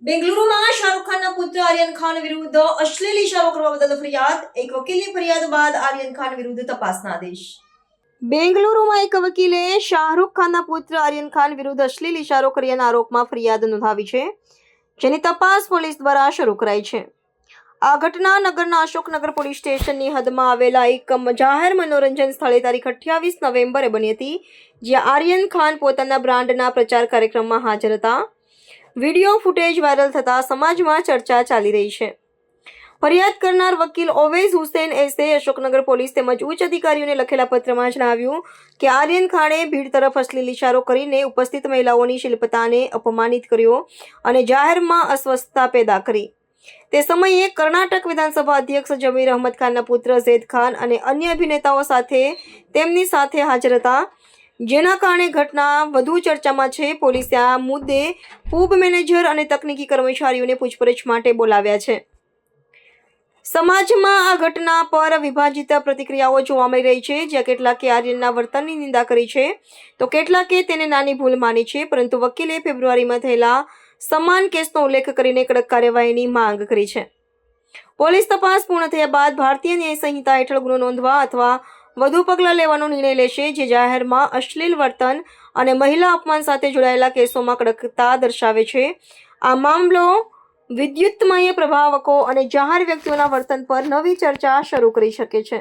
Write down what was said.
બેંગલુરુમાં શાહરૂખ ખાનના પુત્ર આર્યન ખાન વિરુદ્ધ અશ્લીલ ઇશારો કરવા બદલ ફરિયાદ. એક વકીલની ફરિયાદ બાદ આર્યન ખાન વિરુદ્ધ તપાસના આદેશ. બેંગલુરુમાં એક વકીલે શાહરૂખ ખાનના પુત્ર આર્યન ખાન વિરુદ્ધ અશ્લીલ ઇશારો કર્યાના આરોપમાં ફરિયાદ નોંધાવી છે, જેની તપાસ પોલીસ દ્વારા શરૂ કરાઈ છે. આ ઘટના નગરના અશોકનગર પોલીસ સ્ટેશનની હદમાં આવેલા એક જાહેર મનોરંજન સ્થળે તારીખ 28 નવેમ્બરે બની હતી, જ્યાં આર્યન ખાન પોતાના બ્રાન્ડના પ્રચાર કાર્યક્રમમાં હાજર હતા. વિડીયો ફૂટેજ વાયરલ થતાં સમાજમાં ચર્ચા ચાલી રહી છે. ફરિયાદ કરનાર વકીલ ઓવેઝ હુસેન એસે અશોકનગર પોલીસ તેમજ ઉચ્ચ અધિકારીઓને લખેલા પત્રમાં જણાવ્યું કે આર્યન ખાને ભીડ તરફ અશ્લીલ ઇશારો કરીને ઉપસ્થિત મહિલાઓની શિલ્પતાને અપમાનિત કર્યો અને જાહેરમાં અસ્વસ્થતા પેદા કરી. તે સમયે કર્ણાટક વિધાનસભા અધ્યક્ષ જમીર અહમદ ખાનના પુત્ર ઝૈદ ખાન અને અન્ય અભિનેતાઓ તેમની સાથે હાજર હતા, જેના કારણે ઘટના વધુ ચર્ચામાં છે. પોલીસે આ મુદ્દે પૂબ મેનેજર અને તકનીકી કર્મચારીઓને પૂછપરછ માટે બોલાવ્યા છે. સમાજમાં આ ઘટના પર વિભાજિત પ્રતિક્રિયાઓ જોવા મળી રહી છે, જ્યાં કેટલાકે આર્યનના વર્તનની નિંદા કરી છે તો કેટલાકે તેને નાની ભૂલ માની છે. પરંતુ વકીલે ફેબ્રુઆરીમાં થયેલા સમાન કેસનો ઉલ્લેખ કરીને કડક કાર્યવાહીની માંગ કરી છે. પોલીસ તપાસ પૂર્ણ થયા બાદ ભારતીય ન્યાય સંહિતા હેઠળ ગુનો નોંધવા અથવા વધુ પગલાં લેવાનો નિર્ણય લેશે, જે જાહેરમાં અશ્લીલ વર્તન અને મહિલા અપમાન સાથે જોડાયેલા કેસોમાં કડકતા દર્શાવે છે. આ મામલો વિદ્યુતમય પ્રભાવકો અને જાહેર વ્યક્તિઓના વર્તન પર નવી ચર્ચા શરૂ કરી શકે છે.